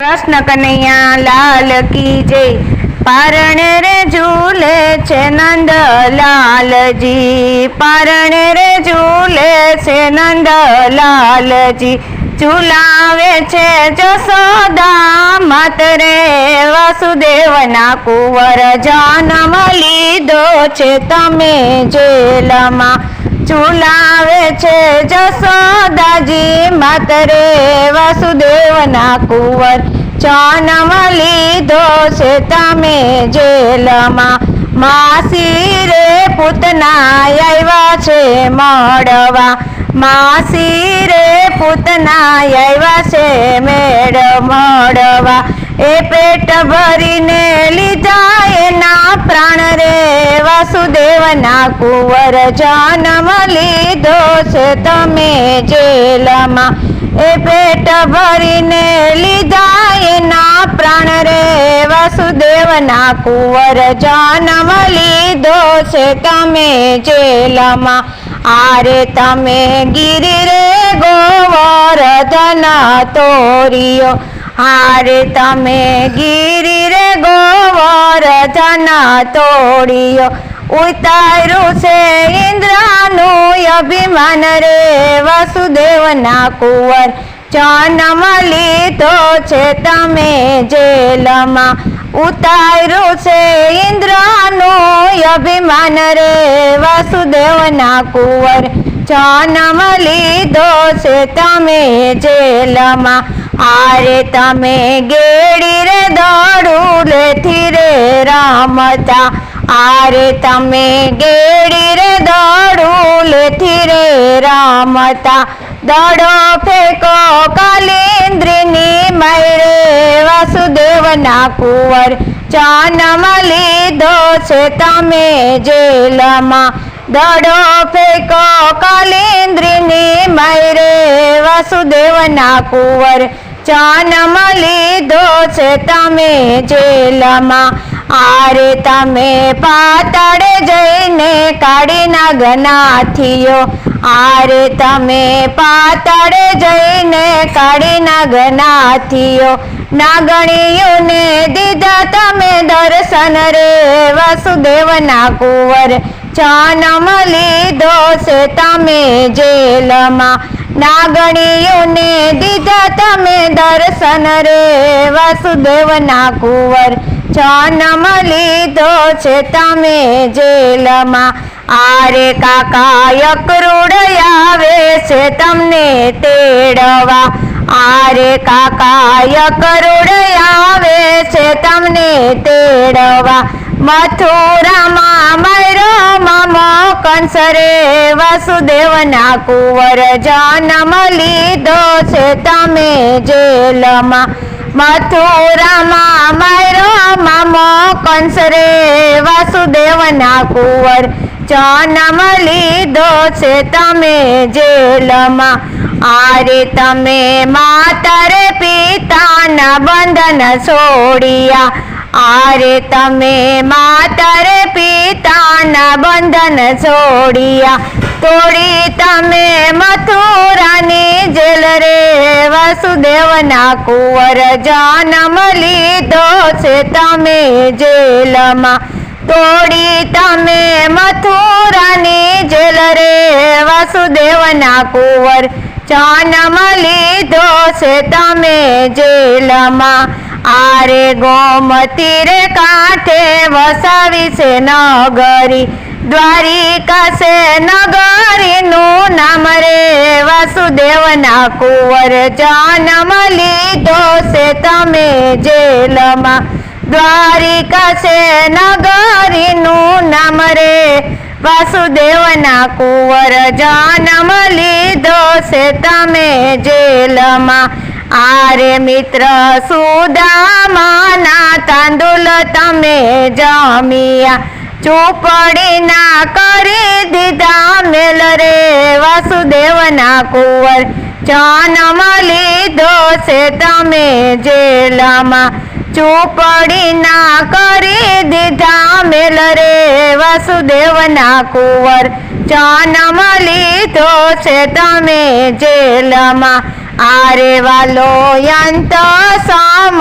कृष्ण कन्हैया लाल की जय। पारणे रे झूले छे नंद लाल जी, पारणे रे झूले छे नंद लाल जी। झूलावे छे जसोदा मात रे वासुदेव ना कुंवर जन्म लीधो छे तमे जेलमा। झूलावे छे जसोदाजी मात रे वासुदेव ना कुंवर जन्म लीधो छे तमे जेलमा। मासी रे पूतना आव्या छे मळवा, मासी रे पूतना आव्या छे मेळ मळवा। ए पेट भरीने लीधा एना प्राण रे वासुदेव ना कुंवर जन्म लीधो छे तमे जेलमा। ए पेट भरीने लीधा एना प्राण रे वासुदेव ना कुंवर जन्म लीधो छे तमे जेलमा। आरे तमे गिरि रे गोवर्धन तोरियो, आरे तमे गिरि रे गोवर्धन तोड़ियो। उतारू छे इंद्रानु अभिमान रे वासुदेव ना कुंवर जन्म लीधो छे तमे जेलमा। उतारू छे इंद्रानु अभिमान रे वासुदेव ना कुंवर जन्म लीधो छे तमे जेलमा। आरे तमे गेड़ी रे दड़ूलेथी रे रमता, आरे तमे गेड़ी रे दड़ूलेथी रे रमता। दड़ो फेंको कालिंद्रीनी मायरे वासुदेव ना कुंवर जन्म लीधो छे तमे जेलमा। दड़ो फेंको कालिंद्रीनी मायरे वासुदेव ना कुंवर जन्म लीधो छे तमे जेलमा। आरे तमे पाताळे जईने काढी नागनाथियो, आरे तमे पाताळे जईने काढी नागनाथियो। नागणियोने दीधा तमे दर्शन रे वासुदेव ना कुंवर जन्म लीधो छे तमे जेलमा। नागणियोने दीधा तमे दर्शन रे वासुदेव ना कुंवर जन्म लीधो छे तमे जेलमा। आरे काका यक्रूर आवे छे तमने तेड़वा, आरे काका यक्रूर आवे छे तमने तेड़वा। मथुरा मां मायरो मामो कंस रे वासुदेव ना कुंवर जन्म लीधो छे तमे जेलमा। मथुरा मां मायरो मामो कंस रे वासुदेव ना कुंवर जन्म लीधो छे तमे जेलमा। आरे तमे माता रे पिता ना बंधन छोड़िया, आरे तमे माता रे पिता ना बंधन छोड़िया। तोड़ी तमे मथुरानी जेल रे वासुदेव ना कुंवर जन्म लीधो छे तमे जेलमा। तोड़ी तमे मथुरानी जेल रे वासुदेव ना कुंवर जन्म लीधो छे तमे जेलमा। आरे गोमती रे कांठे वसावी छे नगरी, द्वारिका से नगरी नु नाम रे वासुदेव ना कुंवर जन्म लीधो छे तमे जेलमा। द्वारिका से नगरी नु नाम रे वासुदेव ना कुंवर जन्म लीधो छे तमे जेलमा। आरे मित्र सुदामा ना तांदूल तमे जमिया, चूपड़ी ना करी दीधा मेल रे वासुदेव ना कुंवर जन्म लीधो छे तमे जेलमा। चूपड़ी ना करी दीधा मेल रे वासुदेव ना कुंवर जन्म लीधो छे तमे जेलमा। आरे वालो यंत सम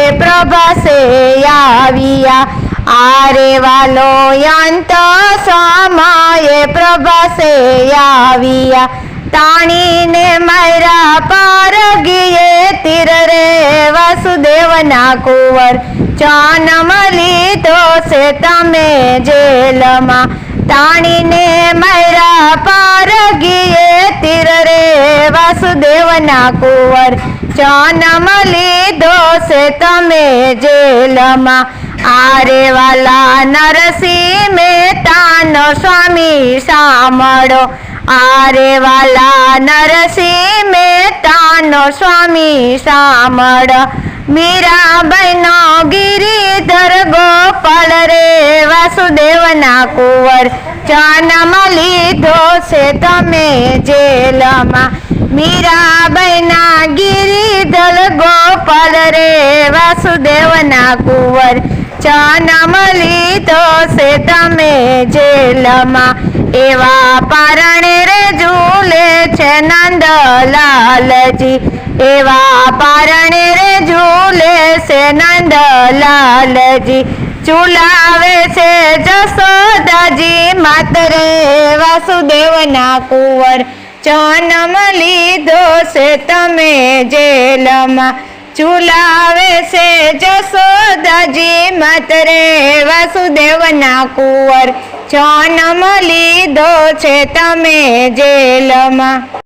પ્રભાસે આવ્યા. આરે વાલો અંત સમયે પ્રભાસે આવ્યા. તાણીને માર્યા પારગીએ તીર રે વાસુદેવના કુંવર. જન્મ લીધો છે તમે જેલમાં. તાણીને માર્યા પારગીએ તીર રે વાસુદેવના કુંવર. જન્મ લીધો છે તમે જેલમાં. આરે વાલા નરસિંહ મહેતાનો સ્વામી સાંભળો. આરે વાલા નરસિંહ મહેતાનો સ્વામી સાંભળો. મીરાબાઈનો ગિરિધર ગોપાલ રે વાસુદેવના કુંવર. જન્મ લીધો છે તમે જેલમાં. મીરાબાઈના ગિરિધર ગોપાલ રે વાસુદેવના કુંવર. જન્મ લીધો છે તમે જેલમાં. એવા પારણે રે ઝૂલે છે નંદલાલજી. એવા પારણે રે ઝૂલે છે નંદલાલજી. ઝુલાવે છે જશોદાજી માતરે વાસુદેવના કુંવર. જન્મ લીધો છે તમે જેલમાં. ઝુલાવે છે જશોદાજી માતરે વાસુદેવના કુંવર. જન્મ લીધો છે તમે જેલમાં.